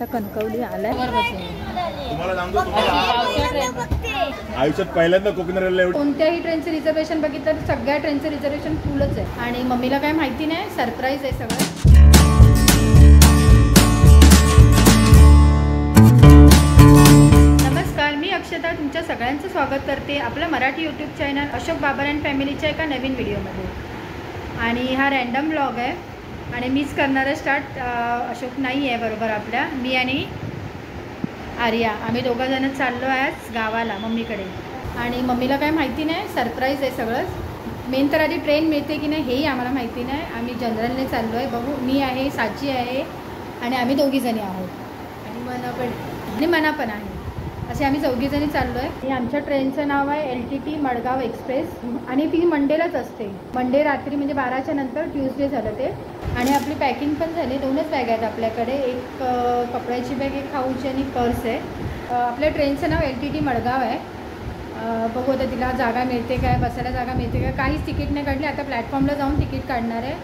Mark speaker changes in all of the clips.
Speaker 1: आता कणकवली आलाय.
Speaker 2: तुम्हाला सांगतो आयुष्यात पहिल्यांदा कोकण रेल्वे
Speaker 1: कोणत्याही ट्रेनचं रिझर्वेशन बघितलं तर सगळ्या ट्रेनचं रिझर्वेशन फुलच आहे. आणि मम्मीला काय माहिती नाही, सरप्राईज आहे सगळं. नमस्कार, मी अक्षता तुमच्या सगळ्यांचं स्वागत करते आपल्या Marathi YouTube channel Ashok Babar and फॅमिलीच्या एका नवीन व्हिडिओमध्ये. आणि हा रॅन्डम व्लॉग आहे आणि मीच करणार आहे स्टार्ट. अशोक नाही आहे बरोबर आपल्या, मी आणि आर्या आम्ही दोघंजणं चाललो आहे आज गावाला मम्मीकडे. आणि मम्मीला काय माहिती नाही, सरप्राईज आहे सगळंच. मेन तर आधी ट्रेन मिळते की नाही हेही आम्हाला माहिती नाही. आम्ही जनरलने चाललो आहे, बघू. मी आहे, साची आहे आणि आम्ही दोघीजणी आहोत आणि मना पण आहे. असे आम्ही चौघीजणी चाललो आहे. आणि आमच्या ट्रेनचं नाव आहे LTT मडगाव एक्सप्रेस आणि ती मंडेलाच असते. मंडे रात्री म्हणजे 12च्या नंतर, ट्यूजडे झालं ते. आणि आपली पॅकिंग पण झाली. 2च बॅग आहेत आपल्याकडे, एक कपड्याची बॅग, एक खाऊची आणि पर्स आहे. आपल्या ट्रेनचं नाव LTT मडगाव आहे. बघू आता तिला जागा मिळते काय, बसायला जागा मिळते काय. काहीच तिकीट नाही काढली. आता प्लॅटफॉर्मला जाऊन तिकीट काढणार आहे.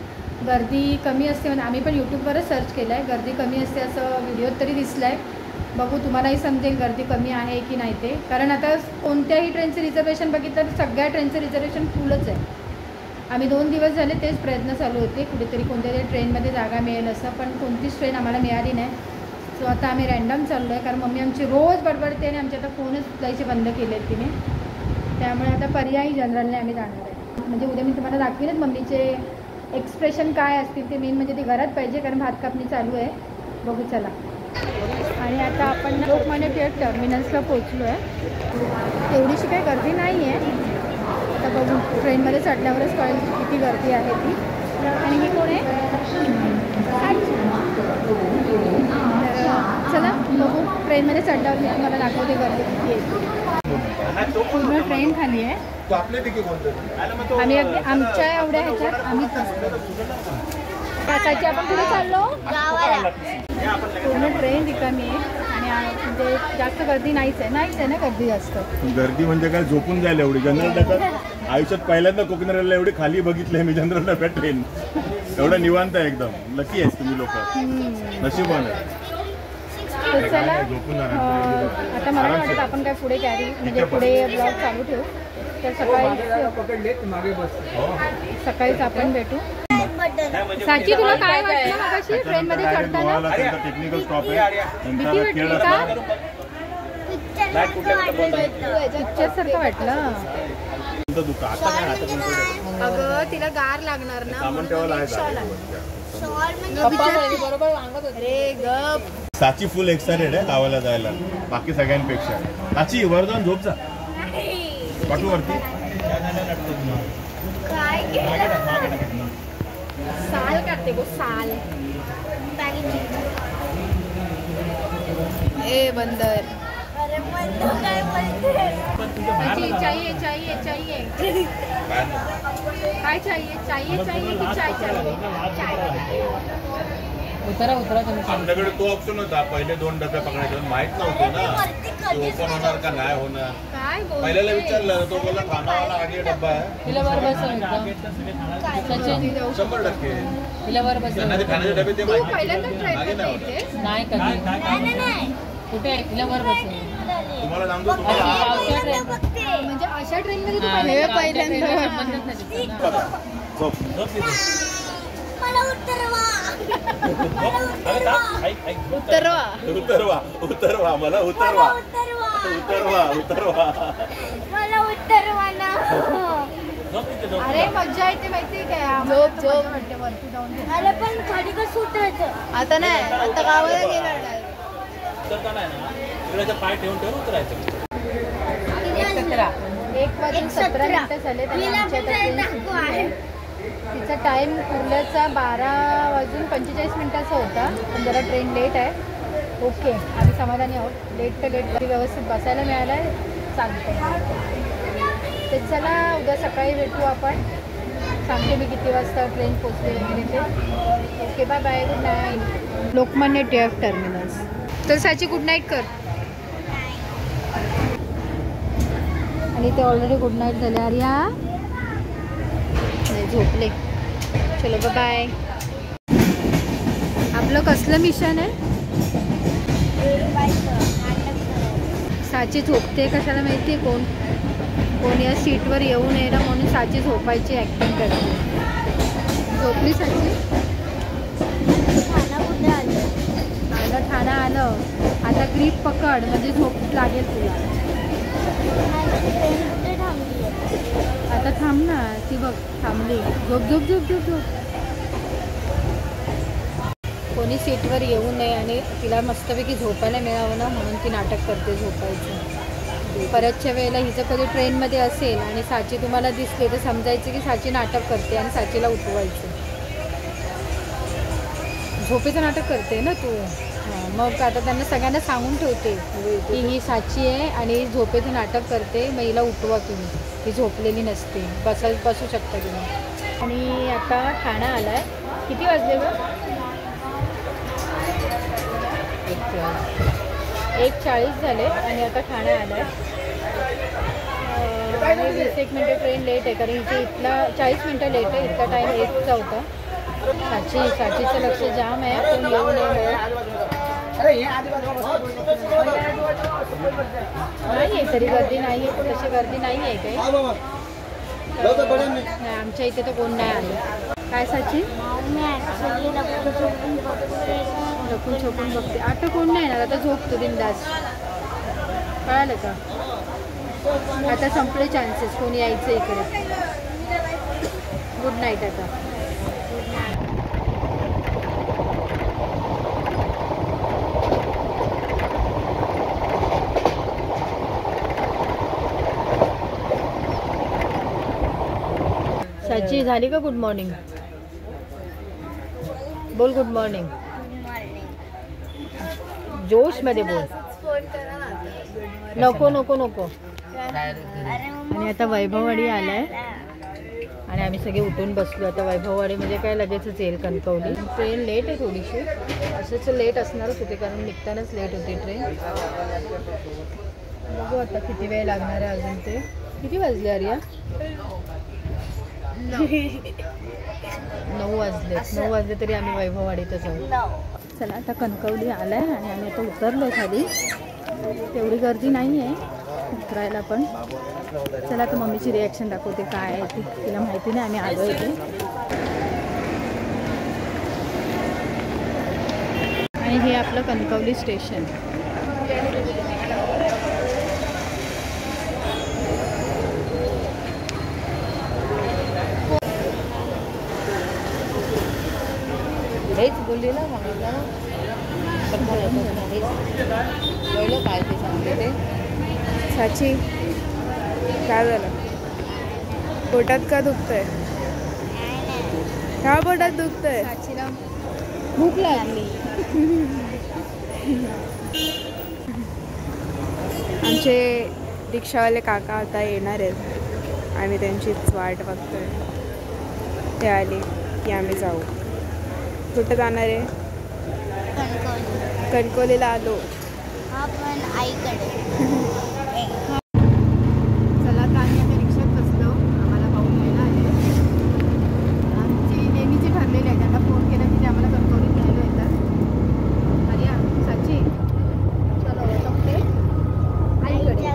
Speaker 1: गर्दी कमी असते म्हणजे आम्ही पण यूट्यूबवरच सर्च केलं आहे. गर्दी कमी असते असं व्हिडिओत तरी दिसलं आहे. बघू, तुम्हालाही समजेल गर्दी कमी आहे की नाही ते. कारण आता कोणत्याही ट्रेनचं रिझर्वेशन बघितलं तर सगळ्या ट्रेनचं रिझर्वेशन फुलच आहे. आम्ही 2 दिवस झाले तेच प्रयत्न चालू होते कुठेतरी कोणत्यातरी ट्रेनमध्ये जागा मिळेल असं, पण कोणतीच ट्रेन आम्हाला मिळाली नाही. सो आता आम्ही रॅन्डम चाललो आहे. कारण मम्मी आमची रोज बडबडते आणि आमचे आता फोनच जायचे बंद केले आहेत तिने. त्यामुळे आता पर्यायी जनरलने आम्ही जाणार आहे. म्हणजे उद्या मी तुम्हाला दाखवेनच मम्मीचे एक्सप्रेशन काय असतील ते. मेन म्हणजे ते घरात पाहिजे कारण भात कापणी चालू आहे. बघू चला. आणि आता आपण लोकमान्य टिळक टर्मिनल्सला पोचलो आहे. तेवढीशी काही गर्दी नाही आहे. आता बघू, ट्रेनमध्ये चढल्यावरच कळेल किती गर्दी आहे ती. आणि ही कोण आहे? चला बघू, ट्रेनमध्ये चढल्यावर मी तुम्हाला दाखवते गर्दी किती आहे. पूर्ण ट्रेन खाली आहे. आम्ही अगदी आमच्या एवढ्या ह्याच्यात आम्ही त्यासाठी आपण कुठे चाललो? पूर्ण ट्रेन रिकामी आहे आणि म्हणजे जास्त गर्दी नाहीच आहे ना गर्दी जास्त.
Speaker 2: गर्दी म्हणजे काय, झोपून जायला एवढी जनरल डब्यात आयुष्यात पहिल्यांदा कोकण रेल्वे एवढी खाली बघितली मी जनरल डब्यात. ट्रेन एवढं निवांत आहे एकदम. लकी आहेस तुम्ही लोक, नशीबवान आहे.
Speaker 1: चला आता मला वाटतं आपण काय पुढे म्हणजे पुढे ब्लॉग चालू ठेवू. तर सकाळीच आपण भेटू. साची, तुला काय वाटलं मगाशी ट्रेनमध्ये चढताना?
Speaker 2: टेक्निकल स्टॉप आहे.
Speaker 1: भीती वाटली का? पिक्चरसारखं वाटलं. अगं तिला गार लागणार ना. अरे गप.
Speaker 2: साची फुल एक्साइटेड आहे गावाला जायला बाकी सगळ्यांपेक्षा. साची वर जाऊन झोप जा. पाठवू वरती.
Speaker 1: साल काढते गो, साल. ए बंदर. चाहिए चाहिए चाहिए काय चाहिए? चाहिए चाहिए की चाय चाहिए?
Speaker 2: उतरा तुम्ही. आमच्याकडे तो ऑप्शन होता, पहिले 2 डबे पकडायचे. माहित नव्हतं ना ओपन होणार का नाही होणार.
Speaker 1: काय
Speaker 2: पहिल्याला विचारलं, तो बोला खानावाला आगे डब्बा आहे. 100% त्यांना ते खाण्याचे डबे ते माहिती नाही.
Speaker 1: कुठे वर बसून
Speaker 2: तुम्हाला सांगतो
Speaker 1: म्हणजे अशा ट्रेन मध्ये तू पहिल्यांदा
Speaker 2: उतरवा मला उतरवा
Speaker 1: ना. अरे मज्जा येते माहिती काय, झोप वाटते वरती जाऊन. अरे पण खाली कसं उतरायचं आता? नाही आता गावाला गेला
Speaker 3: पाय ठेवून उतरायचं.
Speaker 1: 1:17 झाले. तिचा टाईम पुरल्याचा 12:45 होता. पण जरा ट्रेन लेट आहे. ओके, आम्ही समाधानी आहोत. लेट तर लेट व्यवस्थित बसायला मिळालं आहे, चालतं. ते चला उद्या सकाळी भेटू आपण. सांगते मी किती वाजता ट्रेन पोचली वगैरे ते. Okay, bye bye, good night. Lokmanya Tilak terminals. तर साची गुड नाईट कर. आणि ते ऑलरेडी गुड नाईट झाले. आर्या झोपले. चलो बाय. आपलं कसलं मिशन आहे? साची झोपते कशाला माहिती आहे? कोण या सीटवर येऊ नये ना म्हणून साची झोपायची ॲक्टिंग करते. झोपली साची? ठाणा आलं. आता ग्रीप पकड म्हणजे झोप लागेल तुला. आता थांब ना. ती बघ थांबली. झोप झोप झोप झोप झोप. कोणी सीटवर येऊ नये आणि तिला मस्तपैकी झोपायला मिळावं ना म्हणून ती नाटक करते झोपायचं. परतच्या वेळेला हिचं कधी ट्रेनमध्ये असेल आणि साची तुम्हाला दिसले तर समजायचं की साची नाटक करते आणि साचीला उठवायचं. झोपेचं नाटक करते ना तू. मग आता त्यांना सगळ्यांना सांगून ठेवते की ही साची आहे आणि झोपेचं नाटक करते, मग हिला उठवा तुम्ही. ही झोपलेली नसते. बसू शकता तुम्ही. आणि आता ठाणा आला आहे. किती वाजले गं? 1:40 झाले आणि आता ठाणे आलं आहे. 20-1 मिनटं ट्रेन लेट आहे कारण इथे इथला 40 मिनटं लेट आहे. इतका टाईम 1चा होता. साचीचं लक्ष जाम आहे. पण येऊ नये नाही आहे तरी गर्दी नाही आहे. तशी गर्दी नाही आहे काही. नाही आमच्या इथे तर कोण नाही आलं. काय साची? लपून छपून बघते. आता कोण नाही येणार. आता झोपतो बिंदास. कळालं का? आता संपले चान्सेस कोणी यायचं इकडे. गुड नाईट आता. साची झाली का गुड मॉर्निंग? बोल गुड मॉर्निंग. जोश मध्ये बोल. नको नको नको. आणि आता वैभववाडी आलाय आणि आम्ही सगळे उठून बसलो. आता वैभववाडी म्हणजे काय लगेचच येईल कणकवली. ट्रेन लेट आहे थोडीशी. असंच लेट असणारच होते कारण निघतानाच लेट होती ट्रेन. बघू आता किती वेळ लागणार आहे अजून. ते किती वाजले आर्या? 9 वाजले. 9 वाजले तरी आम्ही वैभववाडीतच आहोत. चला आता कणकवली आलाय आणि आम्ही आता उतरलो खाली. तेवढी गर्दी नाही आहे उतरायला पण. चला आता मम्मीची रिॲक्शन दाखवते काय आहे ती. तिला माहिती नाही आम्ही आलो इथे. आणि हे आपलं कणकवली स्टेशन. हेच बोलली ना मला काय ते सांगते ते.
Speaker 3: साची काय झालं? पोटात का दुखतंय? का पोटात दुखतंय?
Speaker 1: साचीला भूक लागली.
Speaker 3: आमचे रिक्षावाले काका आता येणार आहेत. आम्ही त्यांचीच वाट बघतोय. ते आले की आम्ही जाऊ. कुठं जाणार आहे? कणकवलीला आलो.
Speaker 4: आपण आईकडे.
Speaker 1: चला आता आम्ही आता रिक्षात बसलो. आम्हाला पाहून घ्यायला आले. आमची नेहमीची ठरलेली आहे. त्यांना फोन केला की ते आम्हाला कणकवलीत घ्यायला येतात. आर्या साची चलो ते आईकडे.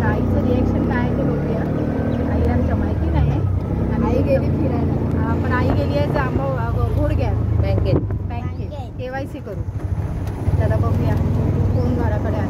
Speaker 1: आईचं रिॲक्शन काय आहे ते बघूया. आई आमच्या माहिती नाही आहे. आई गेली फिरायला. पण आई गेली आहे घोडग्यात बँकेत KYC करू. त्याला बघूया कोण घराकडे आहे.